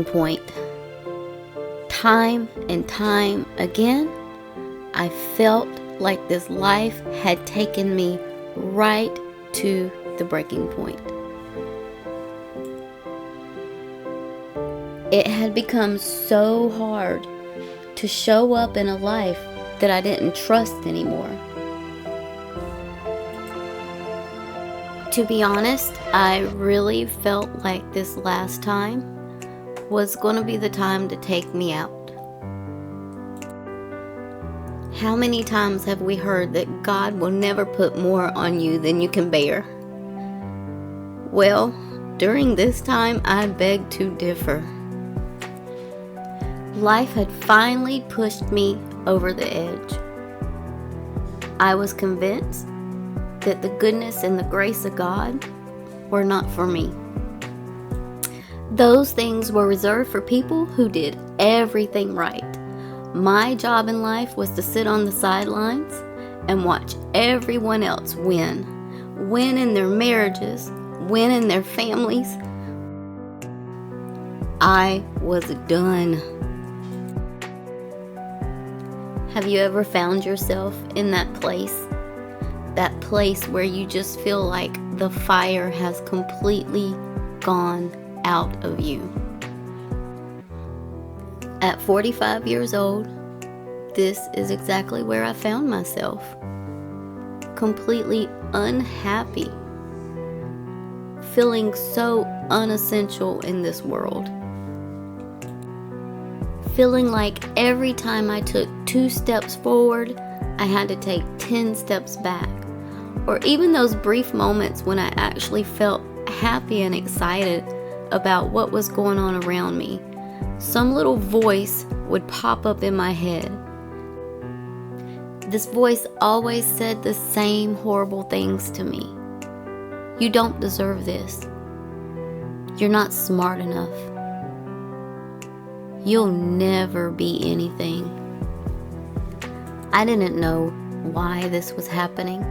point. Time and time again, I felt like this life had taken me right to the breaking point. It had become so hard to show up in a life that I didn't trust anymore. To be honest, I really felt like this last time was going to be the time to take me out. How many times have we heard that God will never put more on you than you can bear? Well, during this time, I beg to differ. Life had finally pushed me over the edge. I was convinced that the goodness and the grace of God were not for me. Those things were reserved for people who did everything right. My job in life was to sit on the sidelines and watch everyone else win. Win in their marriages, win in their families. I was done. Have you ever found yourself in that place? That place where you just feel like the fire has completely gone out of you. At 45 years old, this is exactly where I found myself. Completely unhappy. Feeling so unessential in this world. Feeling like every time I took 2 steps forward, I had to take 10 steps back. Or even those brief moments when I actually felt happy and excited about what was going on around me. Some little voice would pop up in my head. This voice always said the same horrible things to me. You don't deserve this. You're not smart enough. You'll never be anything. I didn't know why this was happening.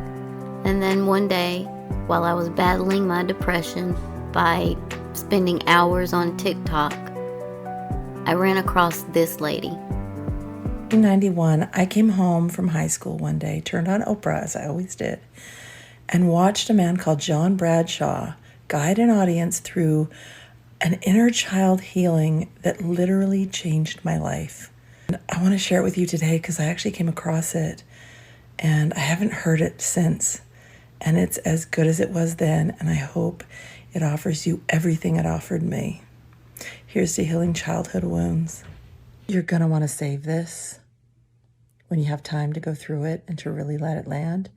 And then one day, while I was battling my depression by spending hours on TikTok, I ran across this lady. In 1991, I came home from high school one day, turned on Oprah, as I always did, and watched a man called John Bradshaw guide an audience through an inner child healing that literally changed my life. And I want to share it with you today because I actually came across it, and I haven't heard it since. And it's as good as it was then, and I hope it offers you everything it offered me. Here's to healing childhood wounds. You're going to want to save this when you have time to go through it and to really let it land.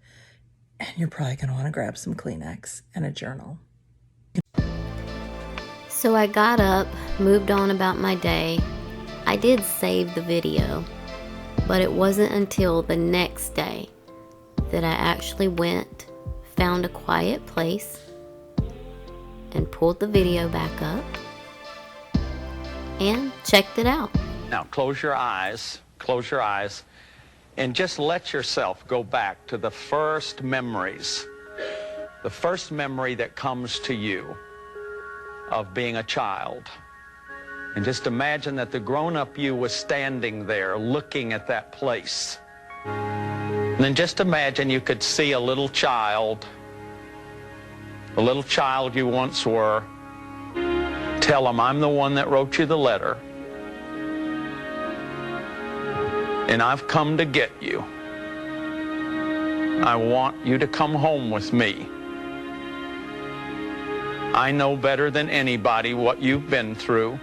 And you're probably going to want to grab some Kleenex and a journal. So I got up, moved on about my day. I did save the video, but it wasn't until the next day that I actually went, found a quiet place, and pulled the video back up and checked it out. Now close your eyes, and just let yourself go back to the first memories, the first memory that comes to you of being a child. And just imagine that the grown-up you was standing there looking at that place. And then just imagine you could see a little child, the little child you once were. Tell them, I'm the one that wrote you the letter, and I've come to get you. I want you to come home with me. I know better than anybody what you've been through.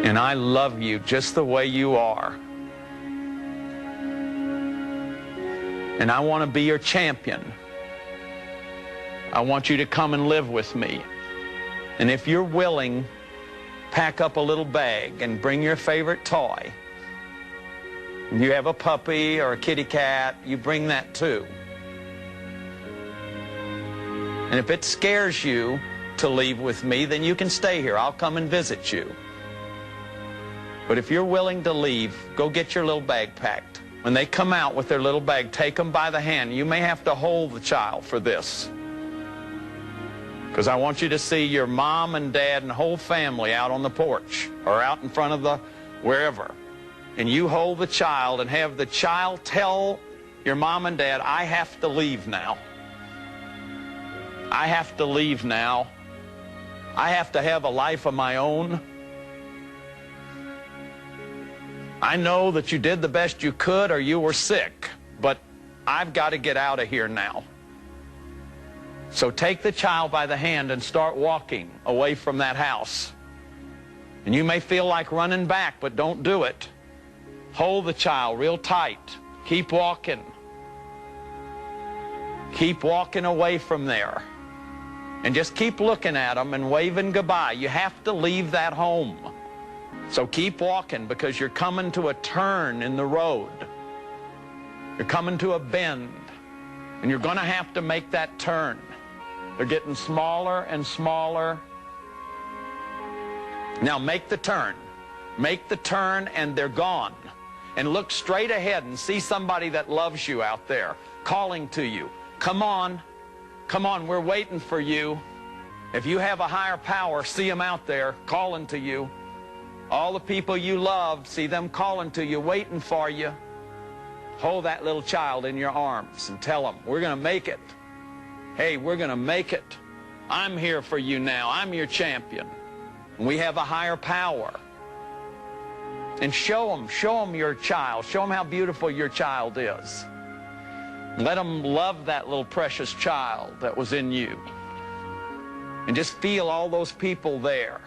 And I love you just the way you are. And I want to be your champion. I want you to come and live with me. And if you're willing, pack up a little bag and bring your favorite toy. If you have a puppy or a kitty cat, you bring that too. And if it scares you to leave with me, then you can stay here. I'll come and visit you. But if you're willing to leave, go get your little bag packed. When they come out with their little bag, take them by the hand. You may have to hold the child for this. Because I want you to see your mom and dad and whole family out on the porch or out in front of the wherever. And you hold the child and have the child tell your mom and dad, I have to leave now. I have to leave now. I have to have a life of my own. I know that you did the best you could or you were sick, but I've got to get out of here now. So take the child by the hand and start walking away from that house. And you may feel like running back, but don't do it. Hold the child real tight. Keep walking. Keep walking away from there. And just keep looking at them and waving goodbye. You have to leave that home. So keep walking, because you're coming to a turn in the road. You're coming to a bend, and you're going to have to make that turn. They're getting smaller and smaller. Now make the turn. Make the turn and they're gone. And look straight ahead and see somebody that loves you out there calling to you. Come on. Come on, we're waiting for you. If you have a higher power, see them out there calling to you. All the people you love, see them calling to you, waiting for you. Hold that little child in your arms and tell them, we're going to make it. Hey, we're going to make it. I'm here for you now. I'm your champion. And we have a higher power. And show them your child. Show them how beautiful your child is. Let them love that little precious child that was in you. And just feel all those people there,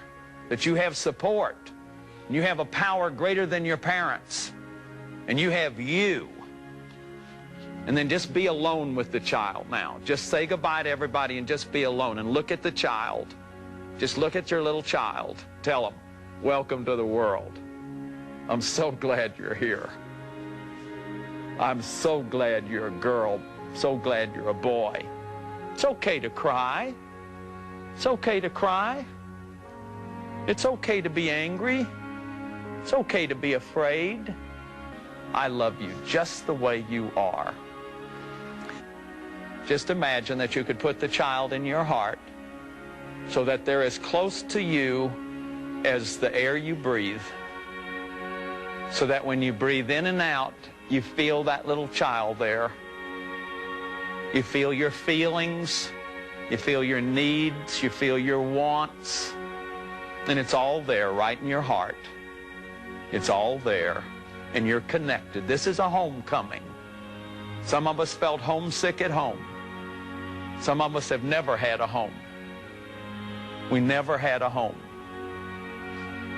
that you have support. And you have a power greater than your parents. And you have you. And then just be alone with the child now. Just say goodbye to everybody and just be alone. And look at the child. Just look at your little child. Tell them, welcome to the world. I'm so glad you're here. I'm so glad you're a girl. So glad you're a boy. It's okay to cry. It's okay to cry. It's okay to be angry. It's okay to be afraid. I love you just the way you are. Just imagine that you could put the child in your heart so that they're as close to you as the air you breathe. So that when you breathe in and out, you feel that little child there. You feel your feelings. You feel your needs. You feel your wants. And it's all there right in your heart. It's all there. And you're connected. This is a homecoming. Some of us felt homesick at home. Some of us have never had a home. We never had a home.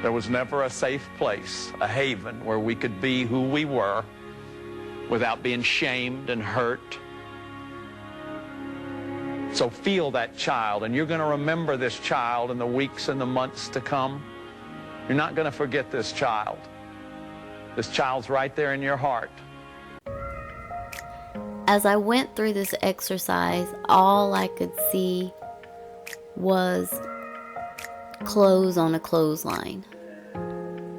There was never a safe place, a haven where we could be who we were without being shamed and hurt. So feel that child, and you're going to remember this child in the weeks and the months to come. You're not going to forget this child. This child's right there in your heart. As I went through this exercise, all I could see was clothes on a clothesline.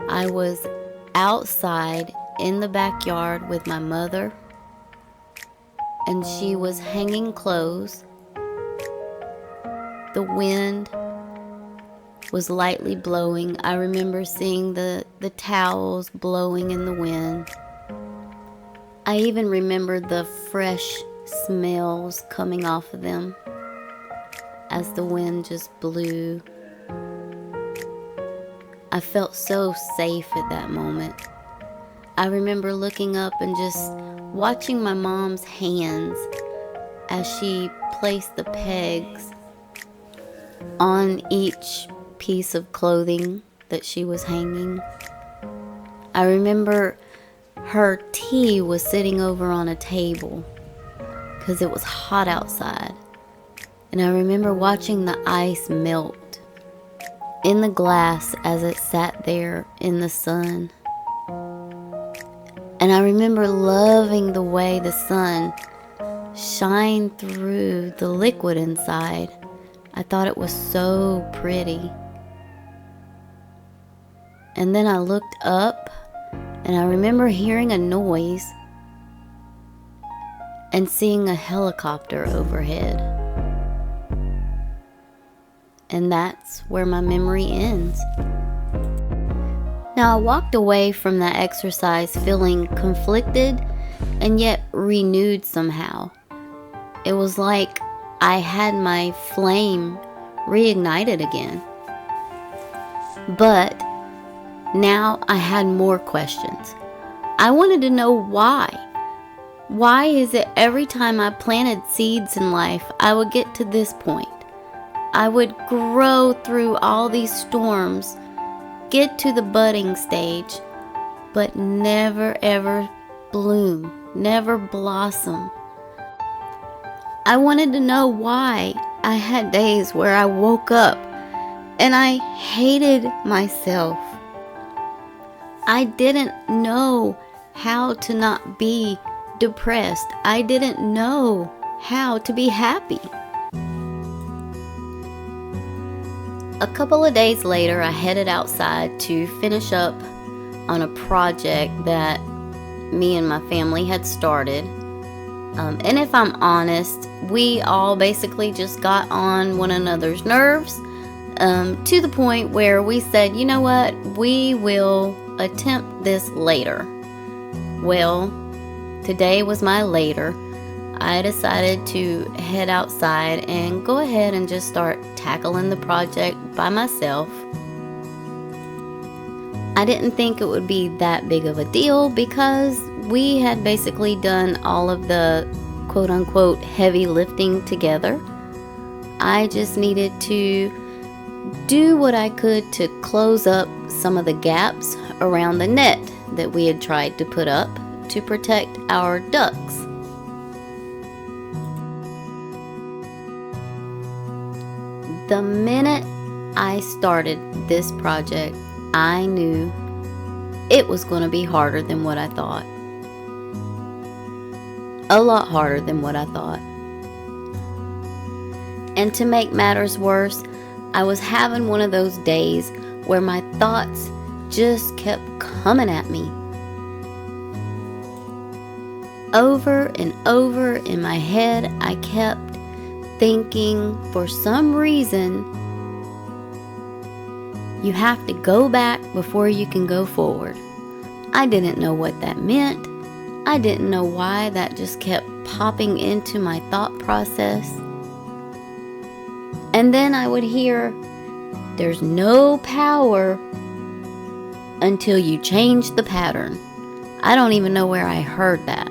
I was outside in the backyard with my mother, and she was hanging clothes. The wind was lightly blowing. I remember seeing the towels blowing in the wind. I even remembered the fresh smells coming off of them as the wind just blew. I felt so safe at that moment. I remember looking up and just watching my mom's hands as she placed the pegs on each piece of clothing that she was hanging. I remember her tea was sitting over on a table because it was hot outside. And I remember watching the ice melt in the glass as it sat there in the sun. And I remember loving the way the sun shined through the liquid inside. I thought it was so pretty. And then I looked up and I remember hearing a noise and seeing a helicopter overhead. and that's where my memory ends. Now, I walked away from that exercise feeling conflicted and yet renewed somehow. It was like I had my flame reignited again. But now I had more questions. I wanted to know why. Why is it every time I planted seeds in life, I would get to this point? I would grow through all these storms, get to the budding stage, but never ever bloom, never blossom. I wanted to know why I had days where I woke up and I hated myself. I didn't know how to not be depressed. I didn't know how to be happy. A couple of days later, I headed outside to finish up on a project that me and my family had started. And if I'm honest, we all basically just got on one another's nerves to the point where we said, you know what, we will attempt this later. Well, today was my later. I decided to head outside and go ahead and just start tackling the project by myself. I didn't think it would be that big of a deal because we had basically done all of the quote-unquote heavy lifting together. I just needed to do what I could to close up some of the gaps around the net that we had tried to put up to protect our ducks. The minute I started this project, I knew it was going to be harder than what I thought. A lot harder than what I thought. And to make matters worse, I was having one of those days where my thoughts just kept coming at me. Over and over in my head, I kept thinking, for some reason, you have to go back before you can go forward. I didn't know what that meant. I didn't know why that just kept popping into my thought process. And then I would hear, there's no power until you change the pattern. I don't even know where I heard that.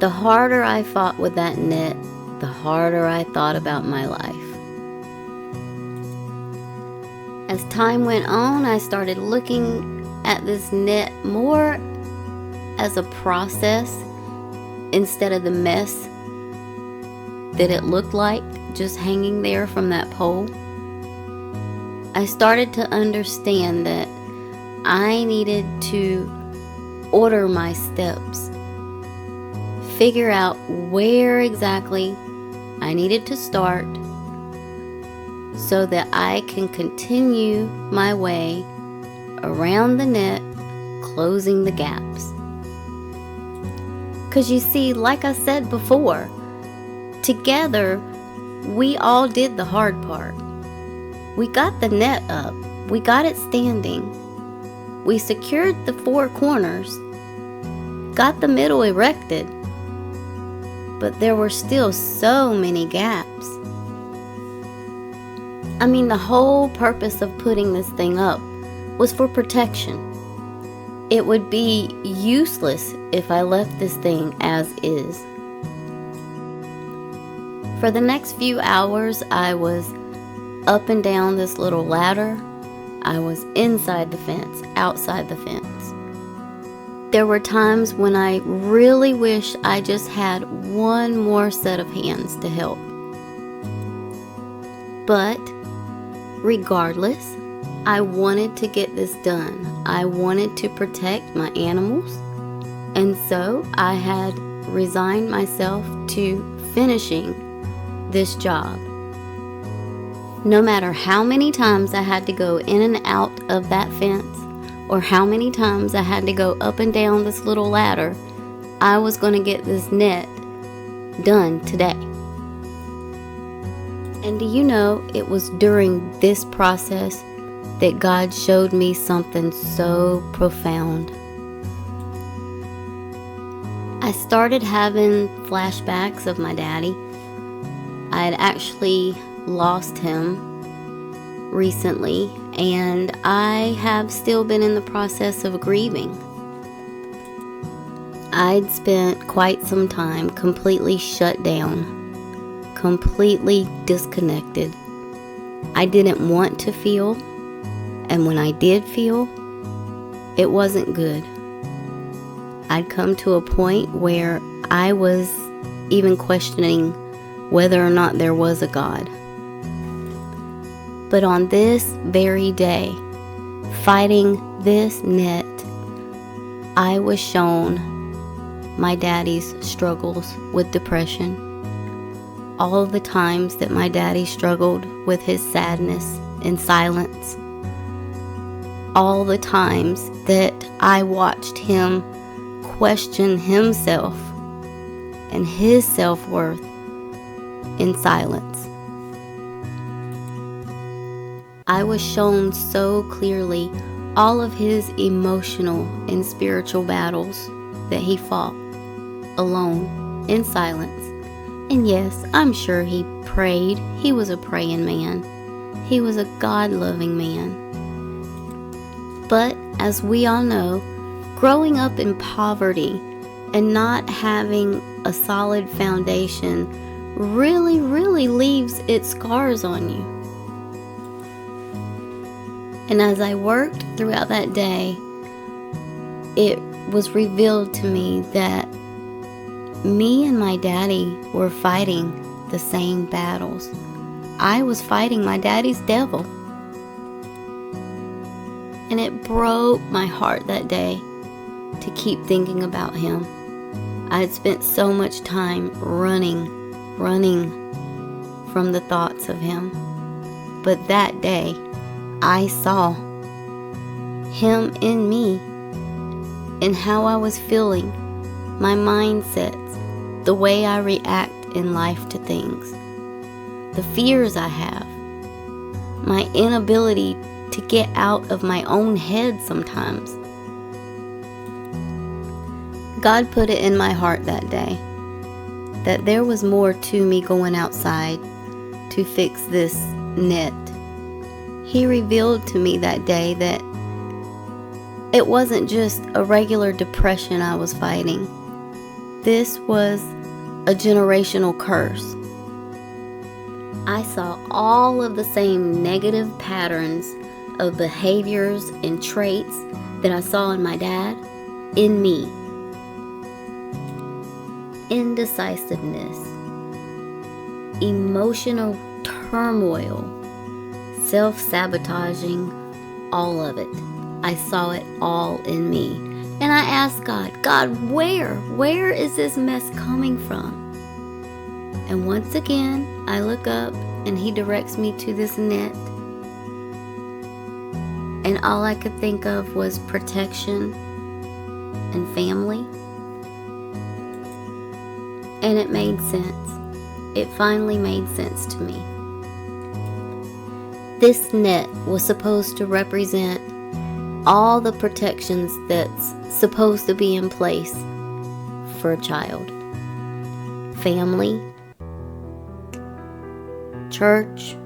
The harder I fought with that net, the harder I thought about my life. As time went on, I started looking at this net more as a process instead of the mess that it looked like just hanging there from that pole. I started to understand that I needed to order my steps, figure out where exactly I needed to start so that I can continue my way around the net, closing the gaps. Because you see, like I said before, together we all did the hard part. We got the net up, we got it standing, we secured the four corners, got the middle erected, but there were still so many gaps. I mean, the whole purpose of putting this thing up was for protection. It would be useless if I left this thing as is. For the next few hours, I was up and down this little ladder. I was inside the fence, outside the fence. There were times when I really wish I just had one more set of hands to help. But regardless, I wanted to get this done. I wanted to protect my animals, and so I had resigned myself to finishing this job. No matter how many times I had to go in and out of that fence, or how many times I had to go up and down this little ladder, I was going to get this net done today. And do you know, it was during this process that God showed me something so profound. I started having flashbacks of my daddy. I had actually lost him recently, and I have still been in the process of grieving. I'd spent quite some time completely shut down, completely disconnected. I didn't want to feel, and when I did feel, it wasn't good. I'd come to a point where I was even questioning whether or not there was a God. But on this very day, fighting this net, I was shown my daddy's struggles with depression. All of the times that my daddy struggled with his sadness in silence. All the times that I watched him question himself and his self-worth in silence. I was shown so clearly all of his emotional and spiritual battles that he fought alone in silence. And yes, I'm sure he prayed. He was a praying man. He was a God-loving man. But as we all know, growing up in poverty and not having a solid foundation really leaves its scars on you. And as I worked throughout that day, it was revealed to me that me and my daddy were fighting the same battles. I was fighting my daddy's devil. And it broke my heart that day to keep thinking about him. I had spent so much time running from the thoughts of him. But that day, I saw him in me and how I was feeling, my mindsets, the way I react in life to things, the fears I have, my inability to get out of my own head sometimes. God put it in my heart that day that there was more to me going outside to fix this net. He revealed to me that day that it wasn't just a regular depression I was fighting. This was a generational curse. I saw all of the same negative patterns of behaviors and traits that I saw in my dad in me. Indecisiveness, emotional turmoil, self-sabotaging, all of it. I saw it all in me. And I asked God, where is this mess coming from? And once again, I look up and he directs me to this net. And all I could think of was protection and family. And it made sense. It finally made sense to me. This net was supposed to represent all the protections that's supposed to be in place for a child. Family, church,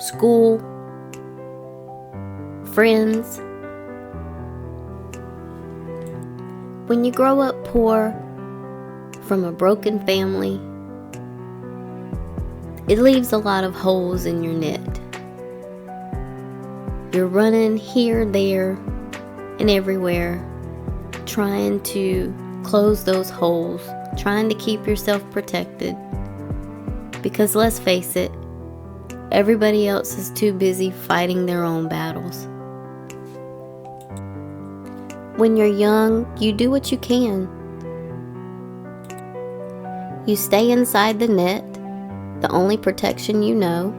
school, friends. When you grow up poor from a broken family, it leaves a lot of holes in your net. You're running here, there, and everywhere, trying to close those holes, trying to keep yourself protected. Because let's face it, everybody else is too busy fighting their own battles. When you're young, you do what you can. You stay inside the net, the only protection you know,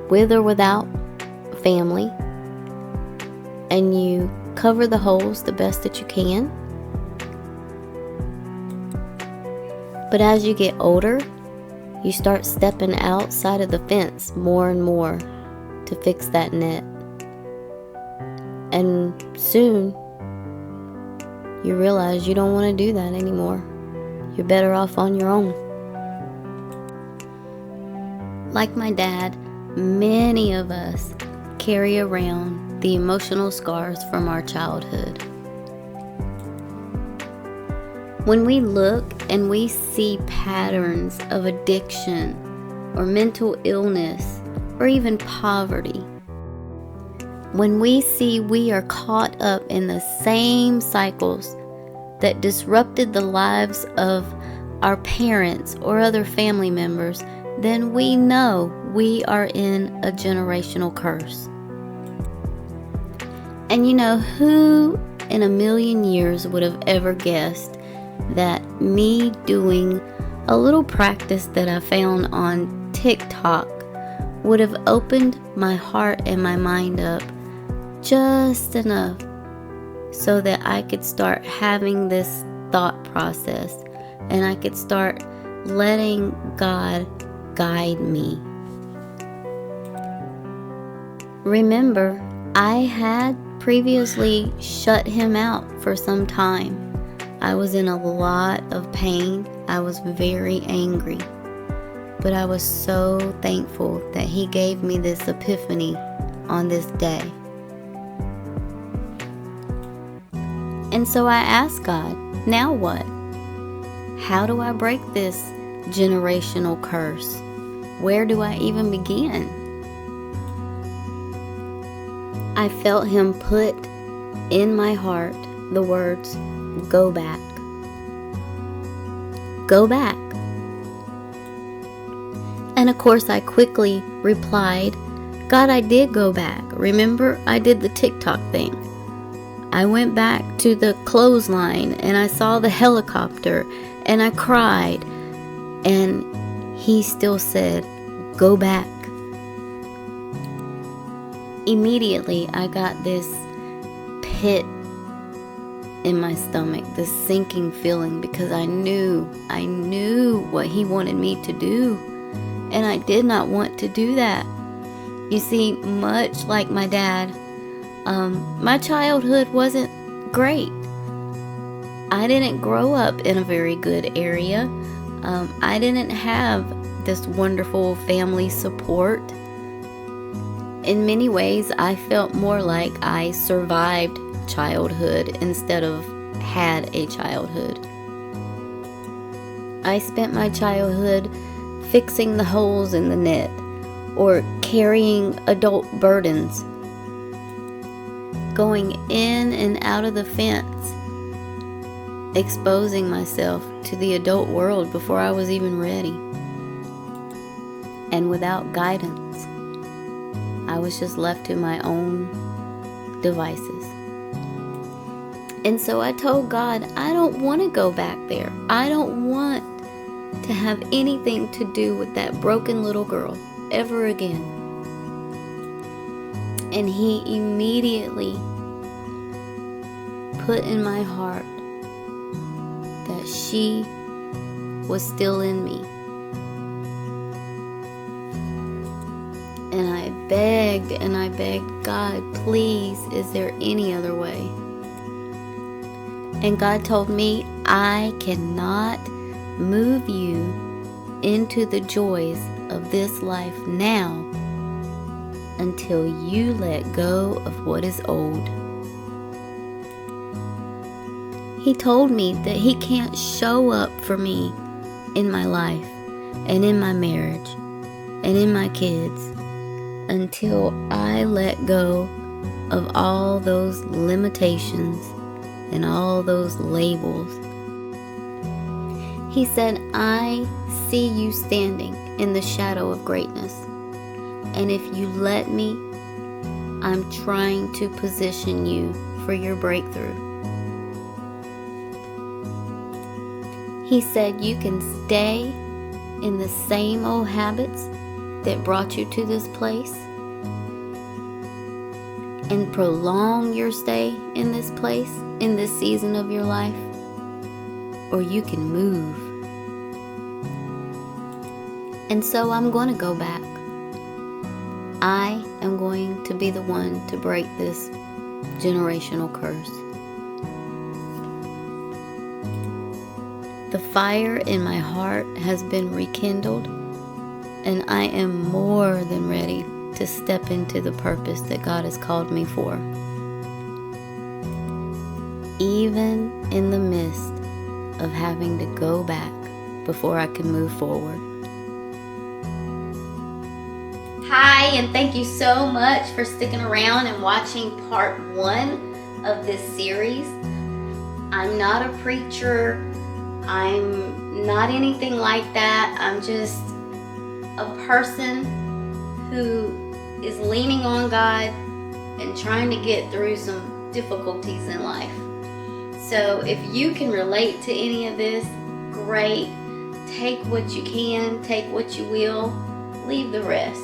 with or without family, and you cover the holes the best that you can. But as you get older, you start stepping outside of the fence more and more to fix that net. And soon, you realize you don't want to do that anymore. You're better off on your own. Like my dad, many of us carry around the emotional scars from our childhood. When we look and we see patterns of addiction or mental illness or even poverty, when we see we are caught up in the same cycles that disrupted the lives of our parents or other family members, then we know we are in a generational curse. And you know, who in a million years would have ever guessed that me doing a little practice that I found on TikTok would have opened my heart and my mind up just enough so that I could start having this thought process and I could start letting God guide me. Remember, I had previously shut him out for some time. I was in a lot of pain. I was very angry. But I was so thankful that he gave me this epiphany on this day. And so I asked God, now what? How do I break this generational curse? Where do I even begin? I felt him put in my heart the words, go back. Go back. And of course I quickly replied, God, I did go back. Remember, I did the TikTok thing. I went back to the clothesline and I saw the helicopter and I cried. And he still said, go back. Immediately I got this pit in my stomach, this sinking feeling, because I knew what he wanted me to do. And I did not want to do that. You see, much like my dad, my childhood wasn't great. I didn't grow up in a very good area. I didn't have this wonderful family support. In many ways, I felt more like I survived childhood instead of had a childhood. I spent my childhood fixing the holes in the net or carrying adult burdens, going in and out of the fence, exposing myself to the adult world before I was even ready. And without guidance, I was just left to my own devices. And so I told God, I don't want to go back there. I don't want to have anything to do with that broken little girl ever again. And he immediately put in my heart that she was still in me. And I begged, God, please, is there any other way? And God told me, I cannot move you into the joys of this life now until you let go of what is old. He told me that he can't show up for me in my life and in my marriage and in my kids until I let go of all those limitations and all those labels. He said, I see you standing in the shadow of greatness. And if you let me, I'm trying to position you for your breakthrough. He said, you can stay in the same old habits that brought you to this place and prolong your stay in this place, in this season of your life, or you can move. And so I'm going to go back. I am going to be the one to break this generational curse. The fire in my heart has been rekindled, and I am more than ready to step into the purpose that God has called me for. Even in the midst of having to go back before I can move forward. Hi, and thank you so much for sticking around and watching part 1 of this series. I'm not a preacher. I'm not anything like that. I'm just a person who is leaning on God and trying to get through some difficulties in life. So if you can relate to any of this, great. Take what you can, take what you will, leave the rest.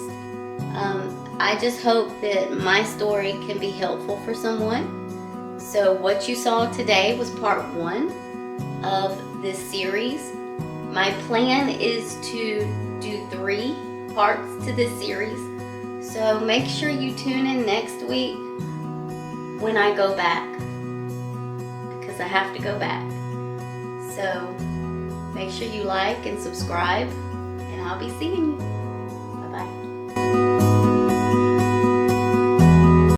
I just hope that my story can be helpful for someone. So what you saw today was part 1 of this series. My plan is to do 3 parts to this series. So make sure you tune in next week when I go back, because I have to go back. So make sure you like and subscribe, and I'll be seeing you.